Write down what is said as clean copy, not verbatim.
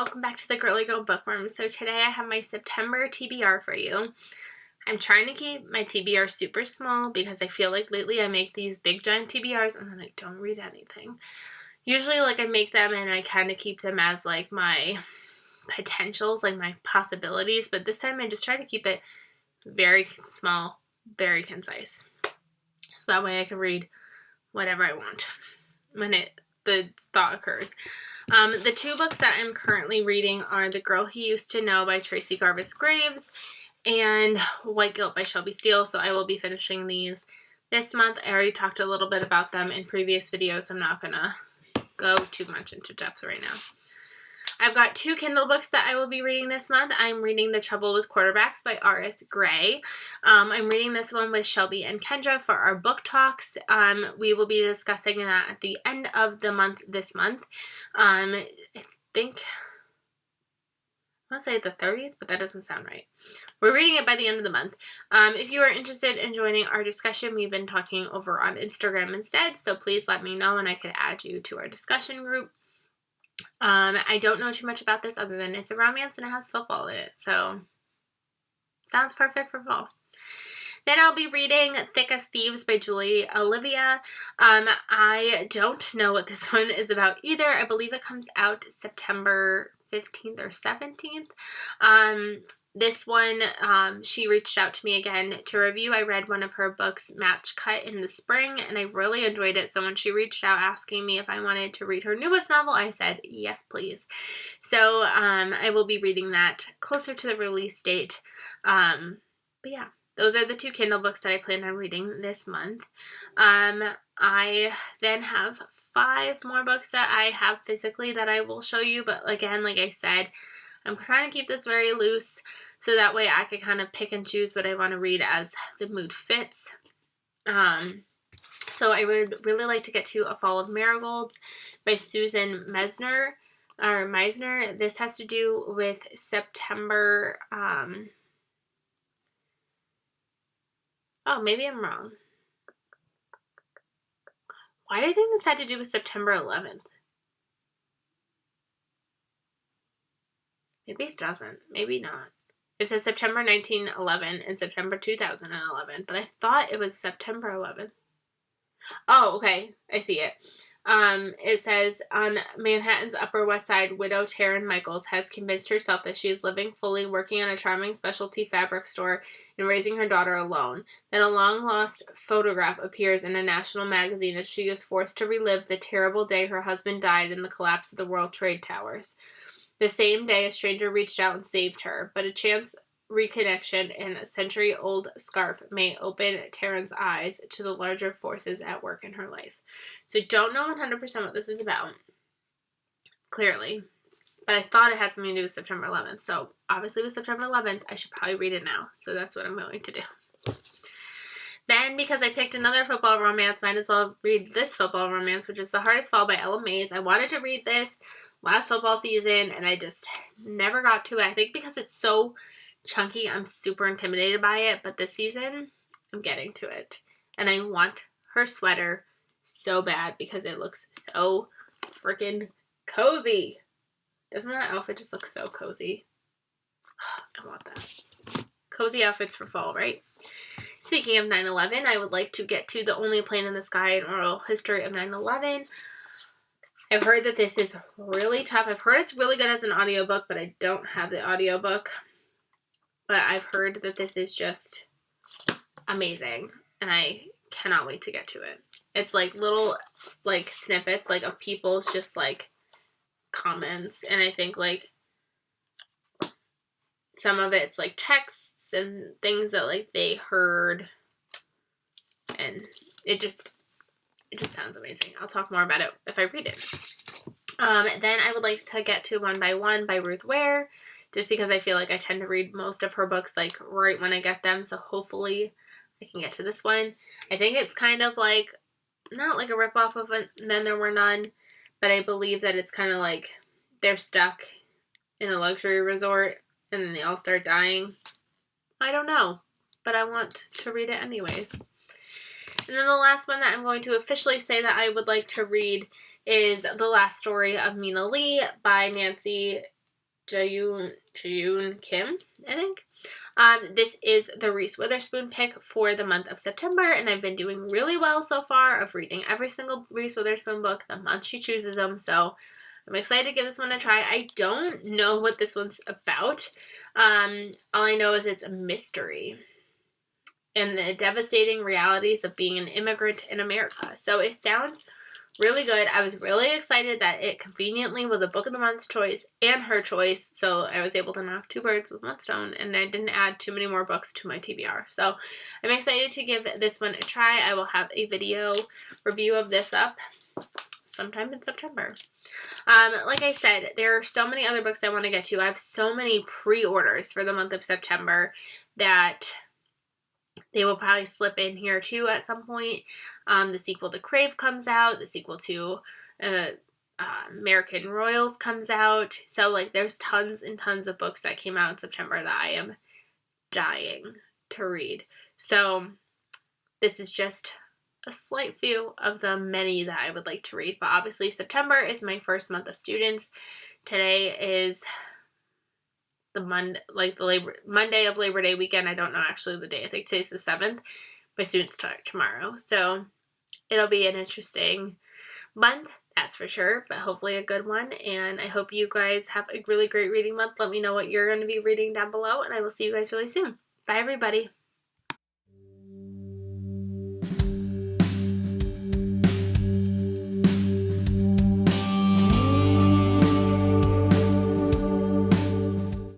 welcome back to the Girly Girl Bookworm. So today I have my September TBR for you. I'm trying to keep my TBR super small because I feel like lately I make these big giant TBRs and then I don't read anything. Usually I make them and I kind of keep them as like my potentials, like my possibilities, but this time I just try to keep it very small, very concise. So that way I can read whatever I want when the thought occurs. The two books that I'm currently reading are The Girl He Used to Know by Tracy Garvis Graves and White Guilt by Shelby Steele. So I will be finishing these this month. I already talked a little bit about them in previous videos, so I'm not going to go too much into depth right now. I've got two Kindle books that I will be reading this month. I'm reading The Trouble with Quarterbacks by R.S. Gray. I'm reading this one with Shelby and Kendra for our book talks. We will be discussing that at the end of the month this month. I think, I want to say the 30th, but that doesn't sound right. We're reading it by the end of the month. If you are interested in joining our discussion, we've been talking over on Instagram instead, so please let me know and I could add you to our discussion group. I don't know too much about this other than it's a romance and it has football in it, so sounds perfect for fall. Then I'll be reading Thickest Thieves by Julie Olivia. I don't know what this one is about either. I believe it comes out September 15th or 17th. This one, she reached out to me again to review. I read one of her books, Match Cut, in the spring, and I really enjoyed it. So when she reached out asking me if I wanted to read her newest novel, I said, yes, please. So I will be reading that closer to the release date. But yeah, those are the two Kindle books that I plan on reading this month. I then have 5 more books that I have physically that I will show you. But again, like I said, I'm trying to keep this very loose so that way I can kind of pick and choose what I want to read as the mood fits. So I would really like to get to A Fall of Marigolds by Susan Meisner. This has to do with September. Oh, maybe I'm wrong. Why do I think this had to do with September 11th? Maybe it doesn't. Maybe not. It says September 1911 and September 2011, but I thought it was September 11th. Oh, okay. I see it. It says, on Manhattan's Upper West Side, widow Taryn Michaels has convinced herself that she is living fully, working on a charming specialty fabric store, and raising her daughter alone. Then a long-lost photograph appears in a national magazine as she is forced to relive the terrible day her husband died in the collapse of the World Trade Towers. The same day, a stranger reached out and saved her, but a chance reconnection and a century-old scarf may open Taryn's eyes to the larger forces at work in her life. So don't know 100% what this is about, clearly, but I thought it had something to do with September 11th, so obviously with September 11th, I should probably read it now, so that's what I'm going to do. Then, because I picked another football romance, might as well read this football romance, which is The Hardest Fall by Ella Mays. I wanted to read this last football season, and I just never got to it. I think because it's so chunky, I'm super intimidated by it, but this season, I'm getting to it. And I want her sweater so bad because it looks so freaking cozy. Doesn't that outfit just look so cozy? I want that. Cozy outfits for fall, right? Speaking of 9/11, I would like to get to The Only Plane in the Sky, an oral history of 9/11. I've heard that this is really tough. I've heard it's really good as an audiobook, but I don't have the audiobook. But I've heard that this is just amazing, and I cannot wait to get to it. It's like little snippets of people's just comments, and I think some of it's texts and things that they heard, and it just sounds amazing. I'll talk more about it if I read it. Then I would like to get to One by One by Ruth Ware, just because I feel like I tend to read most of her books right when I get them, so hopefully I can get to this one. I think it's kind of not like a ripoff of Then There Were None, but I believe that it's kind of they're stuck in a luxury resort and then they all start dying. I don't know, but I want to read it anyways. And then the last one that I'm going to officially say that I would like to read is The Last Story of Meena Lee by Nancy Jayoon Kim, I think. This is the Reese Witherspoon pick for the month of September, and I've been doing really well so far of reading every single Reese Witherspoon book the month she chooses them, so I'm excited to give this one a try. I don't know what this one's about. All I know is it's a mystery and the devastating realities of being an immigrant in America. So it sounds really good. I was really excited that it conveniently was a book of the month choice and her choice, so I was able to knock two birds with one stone, and I didn't add too many more books to my TBR. So I'm excited to give this one a try. I will have a video review of this up sometime in September. Like I said, there are so many other books I want to get to. I have so many pre-orders for the month of September that they will probably slip in here too at some point. The sequel to Crave comes out. The sequel to American Royals comes out. So, like, there's tons and tons of books that came out in September that I am dying to read. So, this is just a slight few of the many that I would like to read. But obviously, September is my first month of students. Today is the Monday of Labor Day weekend. I don't know actually the day. I think today's the 7th. My students start tomorrow. So it'll be an interesting month, that's for sure, but hopefully a good one. And I hope you guys have a really great reading month. Let me know what you're going to be reading down below, and I will see you guys really soon. Bye, everybody.